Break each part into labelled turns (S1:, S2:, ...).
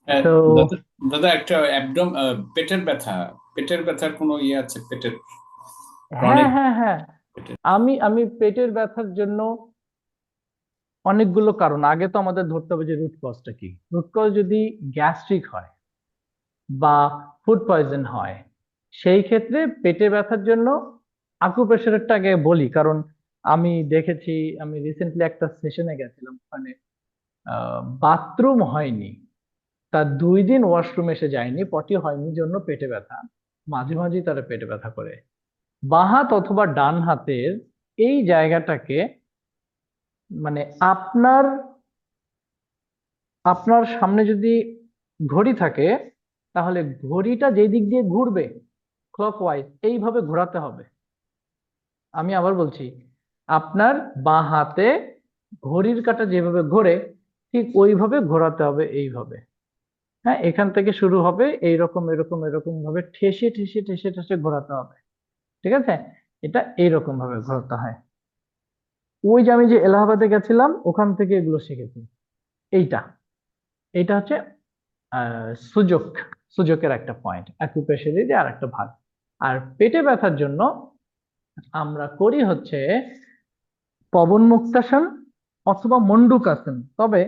S1: হ্যাঁ,
S2: তো
S1: দাদা দাদা একটা একদম পেটের ব্যথা, পেটের ব্যথার কোনো ইয়ে আছে? পেটের
S2: হ্যাঁ
S1: ক্রনিক
S2: হ্যাঁ হ্যাঁ,
S1: পেটের।
S2: আমি পেটের ব্যথার জন্য অনেকগুলো কারণ। আগে তো আমাদের ধরতে হবে যে রুট কজটা কি। রুট কজ যদি গ্যাস্ট্রিক হয় বা ফুড পয়জন হয়, সেই ক্ষেত্রে পেটে ব্যথার জন্য আকুপ্রেশারটা আগে বলি। কারণ আমি দেখেছি, আমি রিসেন্টলি একটা সেশনে গেছিলাম, ওখানে বাথরুম হয়নি, তার 2 দিন ওয়াশরুম এসে যায়নি, পটি হয়নি জন্য পেটে ব্যথা। মাঝে মাঝেই তারা পেটে ব্যথা করে। বাঁ হাত অথবা ডান হাতের এই জায়গাটাকে, মানে আপনার আপনার সামনে যদি ঘড়ি থাকে, তাহলে ঘড়িটা যেই দিক দিয়ে ঘুরবে, ক্লকওয়াইজ এইভাবে ঘোরাতে হবে। আমি আবার বলছি, আপনার বাঁ হাতে ঘড়ির কাঁটা যেভাবে ঘোরে, ঠিক ওইভাবে ঘোরাতে হবে, এইভাবে। হ্যাঁ, এখান থেকে শুরু হবে, এইরকম এরকম এরকম ভাবে ঠেসে ঠেসে ঠেসে ঠেসে ঘোরাতে হবে। ঠিক আছে? এটা এইরকম ভাবে ঘোরাতে হয়। ওই যে আমি যে এলাহাবাদে গেছিলাম, ওখান থেকে এগুলো শিখেছি। এইটা এইটা হচ্ছে সুযোগ, সুযোগের একটা পয়েন্ট, অ্যাকুপ্রেশারের আর একটা ভাগ। আর পেটে ব্যথার জন্য আমরা করি হচ্ছে পবন মুক্তাসন অথবা মন্ডুকাসন। তবে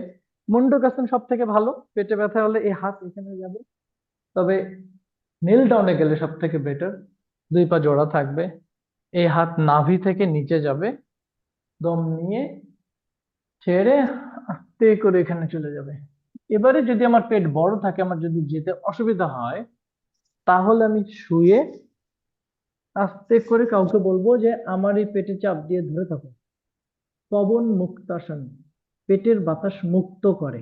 S2: মন্ডুকাসন সব থেকে ভালো। পেটে ব্যথা হলে এই হাত এখানে যাবে, তবে নীল ডাউনে গেলে সব থেকে বেটার। 2 পা জোড়া থাকবে, এই হাত নাভি থেকে নিচে যাবে, দম নিয়ে ছেড়ে আস্তে করে এখানে চলে যাবে। এবারে যদি আমার পেট বড় থাকে, আমার যদি যেতে অসুবিধা হয়, তাহলে আমি শুয়ে আস্তে করে কাউকে বলবো যে আমার এই পেটে চাপ দিয়ে ধরে থাকো। পবন মুক্তাসন, পেটের বাতাস মুক্ত করে।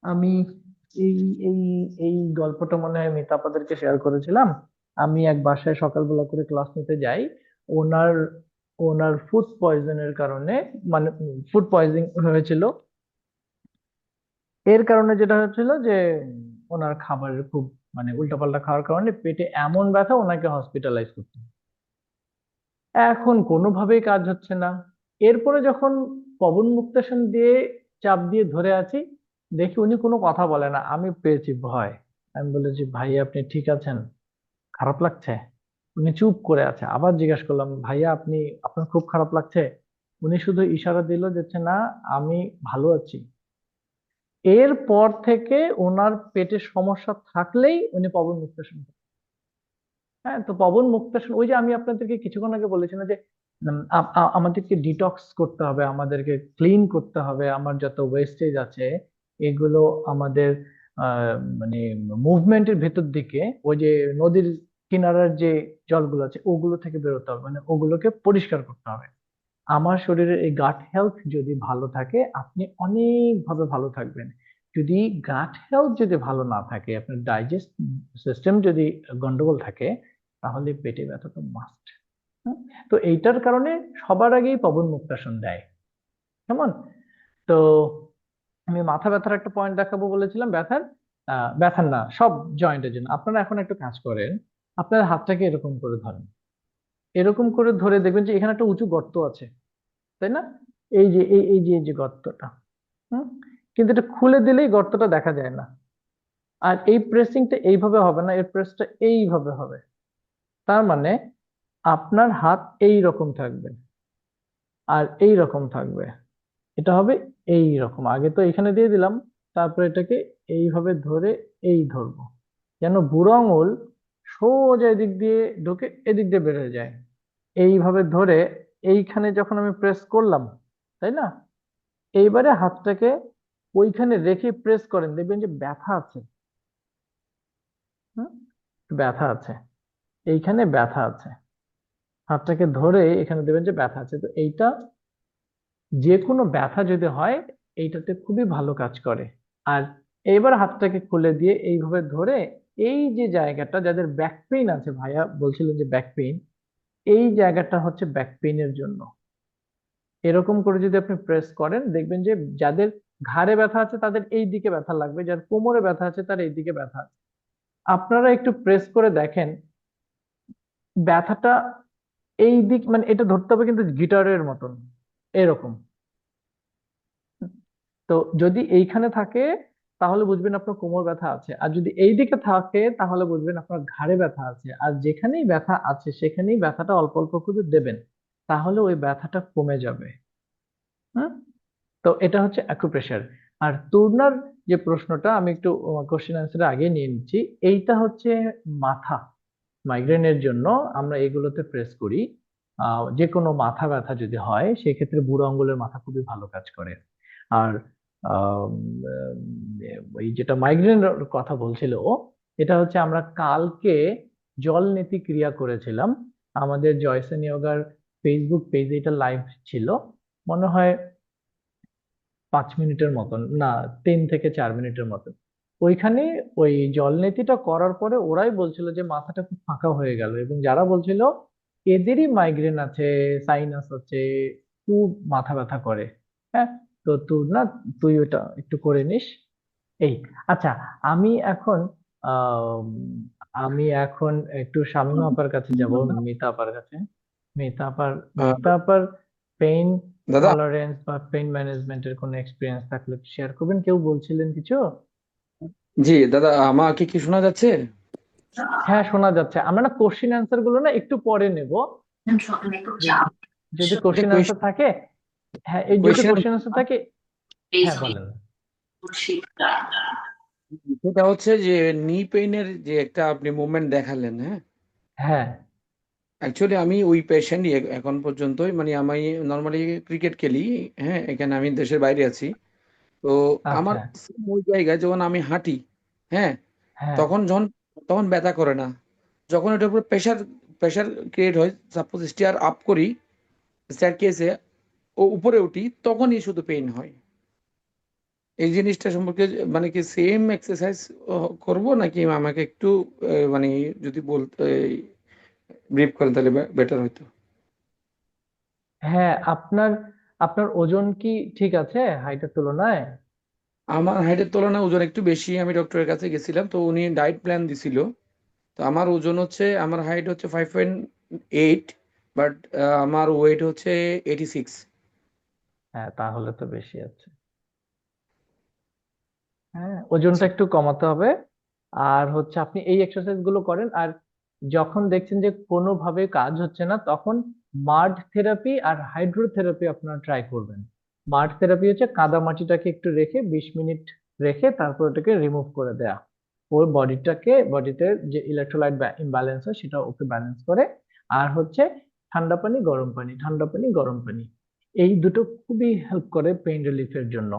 S2: আমি এই এই এই গল্পটা মনে হয় মিতা আপনাদেরকে শেয়ার করেছিলাম। আমি এক বাসায় সকালবেলা করে ক্লাস নিতে যাই। ওনার ওনার ফুড পয়জনের কারণে, মানে ফুড পয়জন হয়েছিল। এর কারণে যেটা হচ্ছিল যে ওনার খাবারের খুব, মানে উল্টাপাল্টা খাওয়ার কারণে পেটে এমন ব্যথা, ওনাকে হসপিটালাইজ করতে হবে। এখন কোনোভাবেই কাজ হচ্ছে না। এরপরে যখন পবন মুক্তাসন দিয়ে চাপ দিয়ে ধরে আছি, দেখি উনি কোনো কথা বলে না। আমি পেয়েছি ভয়। আমি বলেছি, ভাইয়া আপনি ঠিক আছেন? খারাপ লাগছে? উনি চুপ করে আছে। আবার জিজ্ঞেস করলাম, ভাইয়া আপনি, আপনার খুব খারাপ লাগছে? উনি শুধু ইশারা দিল যে না, আমি ভালো আছি। এরপর থেকে ওনার পেটে সমস্যা থাকলেই উনি পবন মুক্তাসন করেন। হ্যাঁ, তো পবন মুক্তাসন, ওই যে আমি আপনাদেরকে কিছুক্ষণ আগে বলেছিলাম যে আমাদেরকে ডিটক্স করতে হবে, আমাদেরকে ক্লিন করতে হবে, আমার যত ওয়েস্টেজ আছে এগুলো আমাদের মানে মুভমেন্টের ভেতর দিকে, ওই যে নদীর কিনারার যে জলগুলো আছে ওগুলো থেকে বেরোতে হবে, মানে ওগুলোকে পরিষ্কার করতে হবে। আমার শরীরের এই গাট হেলথ যদি ভালো থাকে, আপনি অনেকভাবে ভালো থাকবেন। যদি গাট হেলথ যদি ভালো না থাকে, আপনার ডাইজেস্ট সিস্টেম যদি গন্ডগোল থাকে, তাহলে পেটে ব্যথা তো মাস্ট। তো এইটার কারণে সবার আগেই পবন মুক্তাসন দেয়। কেমন? তো আমি মাথা ব্যথার একটা পয়েন্ট দেখাবো বলেছিলাম, ব্যথার ব্যথার না, সব জয়েন্টের জন্য। আপনারা এখন একটা কাজ করেন, আপনার হাতটাকে এরকম করে ধরেন। এরকম করে ধরে দেখবেন যে এখানে একটা উঁচু গর্ত আছে, তাই না? এই যে এই যে গর্তটা, হুম, কিন্তু এটা খুলে দিলেই গর্তটা দেখা যায় না। আর এই প্রেসিংটা এইভাবে হবে না, এর প্রেসটা এইভাবে হবে। তার মানে আপনার হাত এই রকম থাকবে আর এই রকম থাকবে। এটা হবে এই রকম, আগে তো এখানে দিয়ে দিলাম, তারপর এটাকে এইভাবে ধরে এই ধরবো, যেন বুড়ো আঙুল সোজা এদিক দিয়ে ঢুকে এদিক দিয়ে বের হয়ে যায়। এইভাবে ধরে এইখানে যখন আমি প্রেস করলাম, তাই না? এইবারে হাতটাকে ওইখানে রেখে প্রেস করেন, দেখবেন যে ব্যথা আছে। হুম, ব্যথা আছে, এইখানে ব্যথা আছে। হাতটাকে ধরে এখানে দেখবেন যে ব্যথা আছে। তো এইটা, যে কোনো ব্যথা যদি হয়, এইটাতে খুবই ভালো কাজ করে। আর এইবার হাতটাকে খুলে দিয়ে এইভাবে ধরে, এই যে জায়গাটা যাদের ব্যাক পেইন আছে, ভাইয়া বলছিলেন যে ব্যাক পেইন, এই জায়গাটা হচ্ছে ব্যাক পেইনের জন্য। এরকম করে যদি আপনি প্রেস করেন, দেখবেন যে যাদের ঘাড়ে ব্যথা আছে তাদের এই দিকে ব্যথা লাগবে, যার কোমরে ব্যথা আছে তার এই দিকে ব্যথা আছে। আপনারা একটু প্রেস করে দেখেন ব্যথাটা এই দিক, মানে এটা ধরতে হবে কিন্তু গিটারের মতন, এরকম। তো যদি এইখানে থাকে, তাহলে বুঝবেন আপনার কোমর ব্যথা আছে। আর যদি এই দিকে থাকে তাহলে বুঝবেন আপনার ঘাড়ে ব্যথা আছে। আর যেখানেই ব্যথা আছে সেখানেই ব্যথাটা অল্প অল্প করে দেবেন, তাহলে ওই ব্যথাটা কমে যাবে। হুম। তো এটা হচ্ছে অ্যাকুপ্রেশার। আর তুরনার যে প্রশ্নটা আমি একটু কোশ্চেন অ্যান্সারে আগে নিয়ে নিচ্ছি, এইটা হচ্ছে মাথা। মাইগ্রেনের জন্য আমরা এগুলোতে প্রেস করি। যে কোনো মাথা ব্যথা যদি হয় সেক্ষেত্রে বুড়ো আঙ্গুলের মাথা খুবই ভালো কাজ করে। আর আম, ওই যেটা মাইগ্রেনের কথা বলছিল ও, এটা হচ্ছে আমরা কালকে জল নীতি ক্রিয়া করেছিলাম আমাদের জয়সেন যোগার ফেসবুক পেজে, এটা লাইভ ছিল মনে হয় 5 মিনিটের মতন, না 3 থেকে 4 মিনিটের মতন। ওইখানে ওই জলনেতিটা করার পরে ওরাই বলছিল যে মাথাটা খুব ফাঁকা হয়ে গেল, এবং যারা বলছিল এদেরই মাইগ্রেন আছে, সাইনাস আছে, খুব মাথা ব্যথা করে। হ্যাঁ। তো তুই না, তুই ওটা একটু করে নিস। এই, আচ্ছা, আমি এখন আম, আমি এখন একটু শামীমা আপার কাছে যাব, মিতা আপার কাছে। মিতা আপার
S3: আহ,
S2: মিতা আপার পেইন
S3: দাদা
S2: টলারেন্স বা পেইন ম্যানেজমেন্টের কোনো এক্সপিরিয়েন্স থাকলে শেয়ার করবেন। কেউ বলছিলেন কিছু?
S3: জি দাদা, আমাকে কি শোনা যাচ্ছে?
S2: হ্যাঁ, শোনা যাচ্ছে। আমরা না কোশ্চিন অ্যান্সার গুলো না একটু পরে নেব। যদি যদি
S3: এটা
S2: কোশ্চিন অ্যান্সার থাকে, হ্যাঁ, এই যদি
S3: কোয়েশ্চেন,
S2: কোশ্চিন অ্যান্সার থাকে, হ্যাঁ বলেন।
S3: সেটা হচ্ছে যে নি পেইনের যে একটা আপনি মুভমেন্ট দেখালেন, হ্যাঁ,
S2: হ্যাঁ।
S3: অ্যাকচুয়ালি আমি ওই পেশেন্টই এখন পর্যন্তই, মানে আমি নর্মালি ক্রিকেট খেলি, হ্যাঁ, এখানে আমি দেশের বাইরে আছি। তো আমার
S2: আচ্ছা।
S3: same ওই জায়গায় যখন আমি হাঁটি, হ্যাঁ,
S2: হ্যাঁ।
S3: তখন ব্যথা করে না। যখন এটার উপর প্রেশার প্রেশার ক্রিয়েট হয়, সাপোজ স্টেয়ার আপ করি, স্টেয়ার কেসে ও উপরে উঠি, তখনই শুধু পেইন হয়। এই জিনিসটা সম্পর্কে মানে কি সেম এক্সারসাইজ করব, নাকি আমাকে একটু মানে যদি বলতে ব্রিফ করেন তাহলে বেটার হতো।
S2: হ্যাঁ, আপনার আপনার ওজন কি ঠিক আছে হাইটের তুলনায়?
S3: আমার হাইটের তুলনায় ওজন একটু বেশি, আমি ডক্টরের কাছে গেছিলাম, তো উনি ডায়েট প্ল্যান দিছিল। তো আমার ওজন হচ্ছে, আমার হাইট হচ্ছে 5.8, বাট আমার ওয়েট হচ্ছে 86।
S2: হ্যাঁ, তাহলে তো বেশি আছে। হ্যাঁ, ওজনটা
S3: আচ্ছা,
S2: একটু কমাতে হবে। আর হচ্ছে আপনি এই এক্সারসাইজ গুলো করেন, আর যখন দেখছেন যে কোনোভাবে কাজ হচ্ছে না, তখন মাড থেরাপি আর হাইড্রোথেরাপি আপনারা ট্রাই করবেন। মাড থেরাপি হচ্ছে কাদা মাটিটাকে একটু রেখে 20 মিনিট রেখে তারপর ওটাকে রিমুভ করে দেয়া। ওর বডিতে যে ইলেকট্রোলাইট ইমব্যালেন্স হয় সেটা ওকে ব্যালেন্স করে। আর হচ্ছে ঠান্ডা পানি গরম পানি, ঠান্ডা পানি গরম পানি, এই দুটো খুবই হেল্প করে পেইন রিলিফের জন্য।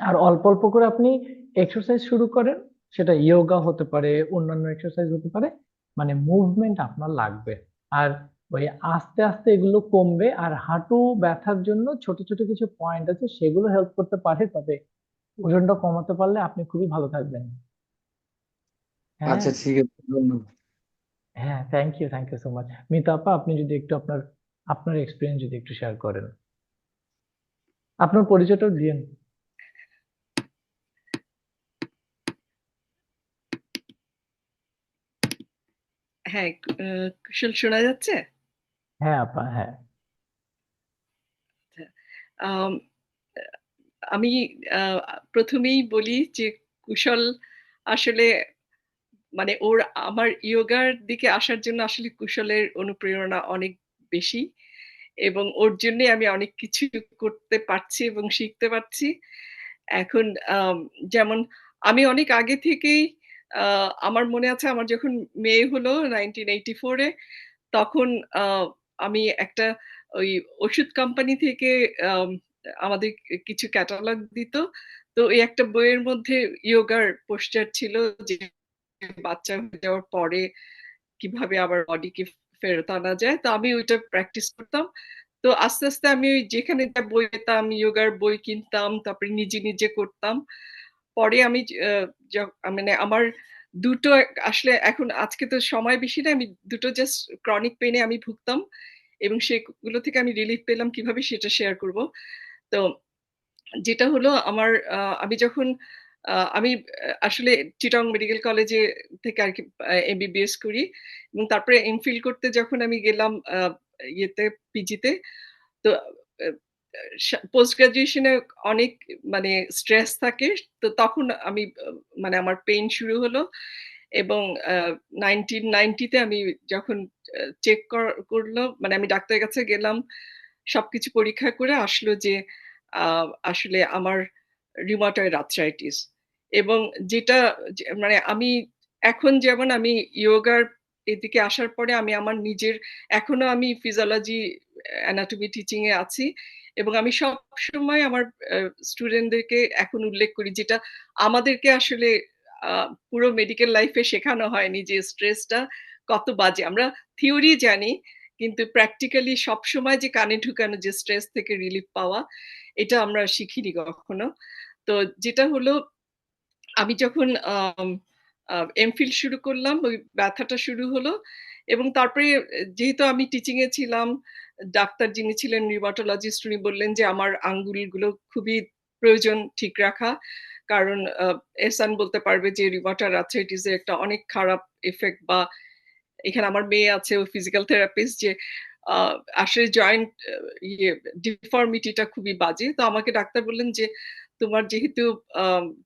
S2: আর অল্প অল্প করে আপনি এক্সারসাইজ শুরু করেন। সেটা যোগা হতে পারে, অন্যান্য এক্সারসাইজ হতে পারে, মানে মুভমেন্ট আপনার লাগবে। আর ওই আস্তে আস্তে এগুলো কমবে। আর হাঁটু ব্যথার জন্য ছোট ছোট কিছু পয়েন্ট আছে, সেগুলো হেল্প করতে পারে, তবে ওজনটা কমাতে পারলে আপনি খুবই ভালো থাকবেন। হ্যাঁ।
S3: আচ্ছা, ঠিক আছে, ধন্যবাদ।
S2: হ্যাঁ, thank you so much. Mita আপা, আপনি যদি একটু আপনার আপনার এক্সপিরিয়েন্স যদি একটু শেয়ার করেন, আপনার পরিচয়টাও দিন।
S4: হ্যাঁ, কুশল শোনা যাচ্ছে?
S2: হ্যাঁ আপা, হ্যাঁ।
S4: আচ্ছা। আম, আমি আহ, প্রথমেই বলি যে কুশল আসলে মানে আমার ইয়োগার দিকে আসার জন্য আসলে কুশলের অনুপ্রেরণা অনেক বেশি, এবং ওর জন্যে আমি অনেক কিছু করতে পারছি এবং শিখতে পারছি এখন। আম, যেমন আমি অনেক আগে থেকেই আমার মনে আছে আমার যখন মেয়ে হলো 1984-এ, তখন আমি একটা ওই ওষুধ কোম্পানি থেকে আম, আমাদের কিছু ক্যাটালগ দিত। তো ওই একটা বইয়ের মধ্যে ইয়োগার পোস্টার ছিল যে বাচ্চা হয়ে যাওয়ার পরে কিভাবে আবার বডিকে ফেরত আনা যায়। তো আমি ওইটা প্র্যাকটিস করতাম। তো আস্তে আস্তে আমি ওই যেখানে যা বই পেতাম যোগার বই কিনতাম, তারপরে নিজে নিজে করতাম। পরে আমি মানে আমার দুটো আসলে এখন আজকে তো সময় বেশি না, আমি দুটো জাস্ট ক্রনিক পেইনে আমি ভুগতাম, এবং সেগুলো থেকে আমি রিলিফ পেলাম কিভাবে সেটা শেয়ার করব। তো যেটা হলো আমার আমি যখন আমি আসলে চিটং মেডিকেল কলেজে থেকে আর কি এমবিবিএস করি, এবং তারপরে এমফিল করতে যখন আমি গেলাম ইয়েতে পিজিতে, তো পোস্ট গ্র্যাজুয়েশনে অনেক মানে স্ট্রেস থাকে। তো তখন আমি মানে আমার পেইন শুরু হলো এবং 1990 তে আমি যখন চেক করলো মানে আমি ডাক্তারের কাছে গেলাম। সবকিছু পরীক্ষা করে আসলো যে আ আসলে আমার রিউমাটয়েড আর্থ্রাইটিস এবং যেটা মানে আমি এখন যেমন আমি ইয়োগার এদিকে আসার পরে আমি আমার নিজের এখনো আমি ফিজিওলজি, অ্যানাটমি টিচিং এ আছি এবং আমি সবসময় আমার স্টুডেন্টদেরকে এখন উল্লেখ করি যেটা আমাদেরকে আসলে আ পুরো মেডিকেল লাইফ এ শেখানো হয়নি যে স্ট্রেসটা কত বাজে। আমরা থিওরি জানি কিন্তু প্র্যাকটিক্যালি সবসময় যে কানে ঢুকানো যে স্ট্রেস থেকে রিলিফ পাওয়া, এটা আমরা শিখিনি কখনো। তো যেটা হলো আমি যখন আম আ এমফিল শুরু করলাম, ওই ব্যথাটা শুরু হলো এবং তারপরে যেহেতু আমি টিচিং এ ছিলাম, ডাক্তার যিনি ছিলেন রিউমাটোলজিস্ট উনি বললেন যে আমার আঙ্গুলগুলো খুবই প্রয়োজন ঠিক রাখা। কারণ এহসান বলতে পারবে যে রিউমাটয়েড আর্থ্রাইটিস এর একটা অনেক খারাপ ইফেক্ট বা এখানে আমার মেয়ে আছে ও ফিজিক্যাল থেরাপিস্ট যে আ আসলে জয়েন্ট ইয়ে ডিফর্মিটিটা খুবই বাজে। তো আমাকে ডাক্তার বললেন যে, "তোমার যেহেতু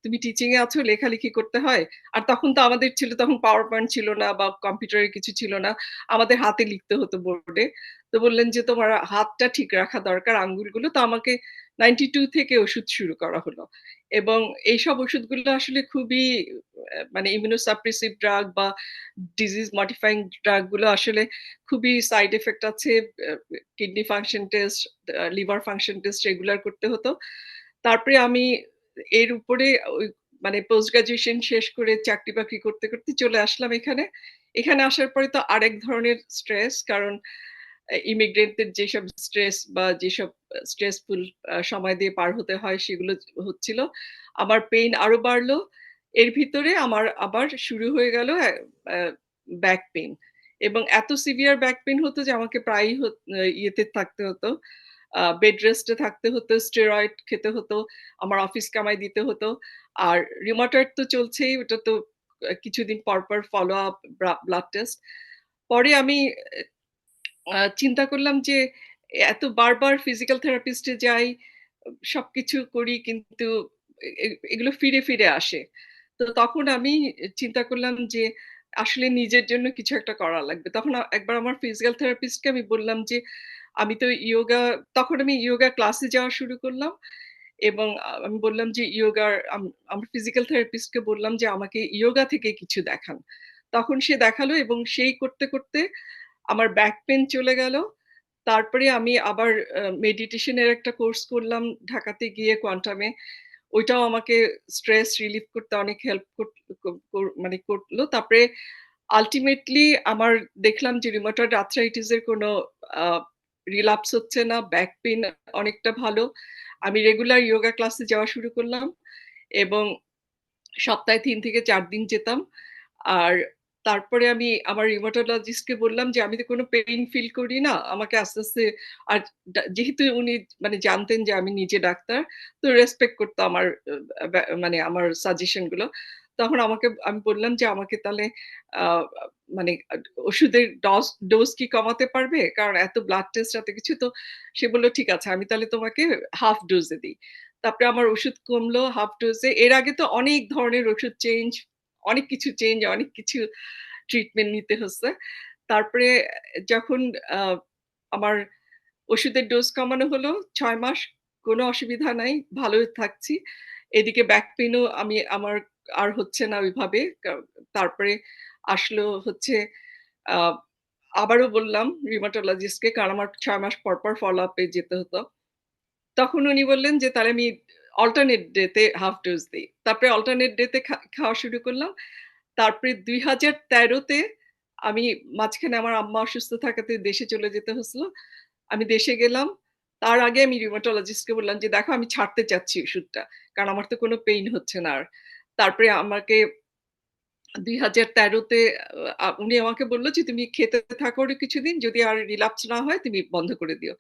S4: তুমি টিচিং এ আছো, লেখালেখি করতে হয়।" আর তখন তো আমাদের ছিল তখন পাওয়ার পয়েন্ট ছিল না বা কম্পিউটারে কিছু ছিল না। আমাদের হাতে লিখতে হতো বোর্ডে। তো বললেন যে, "তোমার হাতটা ঠিক রাখা দরকার, আঙ্গুলগুলো।" তো আমাকে 92 থেকে ওষুধ শুরু করা হলো। এবং এইসব ওষুধগুলো আসলে খুবই মানে ইমিউনোসাপ্রেসিভ ড্রাগ বা ডিজিজ মডিফাইং ড্রাগ গুলো আসলে খুবই সাইড ইফেক্ট আছে। Kidney function test, liver function test regular করতে হতো। তারপরে আমি এর উপরে ওই মানে পোস্ট গ্র্যাজুয়েশন শেষ করে চাকরি-বাকরি করতে চলে আসলাম এখানে। এখানে আসার পরে তো আরেক ধরনের স্ট্রেস কারণ ইমিগ্রেন্টদের যেসব স্ট্রেস বা যেসব স্ট্রেসফুল সময় দিয়ে পার হতে হয় সেগুলো হচ্ছিল। আমার পেইন আরো বাড়লো। এর ভিতরে আমার আবার শুরু হয়ে গেল অ্যা ব্যাক পেইন এবং এত সিভিয়ার ব্যাক পেইন হতো যে আমাকে প্রায়ই ইয়েতে থাকতে হতো। বেড রেস্টে থাকতে হতো, স্টেরয়েড খেতে হতো, আমার অফিস কামাই দিতে হতো। আর রিউমাটয়েড তো চলছেই, ওটা তো কিছুদিন পর ফলো আপ ব্লাড টেস্ট। পরে আমি চিন্তা করলাম যে এত বারবার ফিজিক্যাল থেরাপিস্ট এ যাই, সবকিছু করি কিন্তু এগুলো ফিরে আসে। তো তখন আমি চিন্তা করলাম যে আসলে নিজের জন্য কিছু একটা করা লাগবে। তখন একবার আমার ফিজিক্যাল থেরাপিস্ট কে আমি বললাম যে, "আমি তো তখন আমি ইয়োগা ক্লাসে যাওয়া শুরু করলাম এবং আমি বললাম যে আমার ফিজিক্যাল থেরাপিস্ট কে বললাম যে, "আমাকে ইয়োগা থেকে কিছু দেখান।" তখন সে দেখালো এবং সেই করতে আমার ব্যাক পেইন চলে গেল। তারপরে আমি আবার মেডিটেশন এর একটা কোর্স করলাম ঢাকাতে গিয়ে কোয়ান্টামে। ওইটাও আমাকে স্ট্রেস রিলিফ করতে অনেক হেল্প কর ক কর মানে করলো। তারপরে আল্টিমেটলি আমার দেখলাম যে রিউমাটয়েড আর্থ্রাইটিস এর কোনো আ রিল্যাপস হচ্ছে না। ব্যাক পেইন অনেকটা ভালো। আমি রেগুলার ইয়োগা ক্লাসে যাওয়া শুরু করলাম এবং সপ্তাহে ৩ থেকে ৪ দিন যেতাম। আর তারপরে আমি আমার রিউমাটোলজিস্ট কে বললাম যে, "আমি তো কোনো পেইন ফিল করি না। আমাকে আস্তে আর যেহেতু উনি মানে জানতেন যে আমি নিজে ডাক্তার, তো রেসপেক্ট করতো আমার মানে আমার সাজেশন গুলো। তখন আমি বললাম যে, "আমাকে তাহলে আ মানে ওষুধের ডোজ কি কমাতে পারবে? কারণ এত ব্লাড টেস্ট এত কিছু।" তো সে বলল, "ঠিক আছে, আমি তাহলে তোমাকে হাফ ডোজে দিই।" তারপরে আমার ওষুধ কমলো হাফ ডোজে। এর আগে তো অনেক ধরনের ওষুধ অনেক কিছু ট্রিটমেন্ট নিতে হচ্ছে। তারপরে যখন আ আমার ওষুধের ডোজ কমানো হলো ৬ মাস কোনো অসুবিধা নাই, ভালোই থাকছি। এদিকে ব্যাক পেইনও আমার আর হচ্ছে না ওইভাবে। তারপরে আসলো হচ্ছে আ আবারও বললাম রিউমাটোলজিস্টকে কারণ আমার ৬ মাস পর ফলো আপ এ যেতে হতো। তখন উনি বললেন যে, "তাহলে আমি অল্টারনেট ডে তে হাফ ডোজ দেই।" তারপরে অল্টারনেট ডে তে খাওয়া শুরু করলাম। তারপরে ২০১৩ তে আমি মাঝখানে আমার আম্মা অসুস্থ থাকাতে দেশে চলে যেতে হচ্ছিল। আমি দেশে গেলাম। তার আগে আমি রিউমাটোলজিস্ট কে বললাম যে, "দেখো আমি ছাড়তে চাচ্ছি ওষুধটা। কারণ আমার তো কোনো পেইন হচ্ছে না আর।" তারপরে আমাকে ২০১৩ তে উনি আমাকে বলল যে, "তুমি খেতে থাকো আরো কিছুদিন। যদি আর রিল্যাপস না হয় তুমি বন্ধ করে দিও।"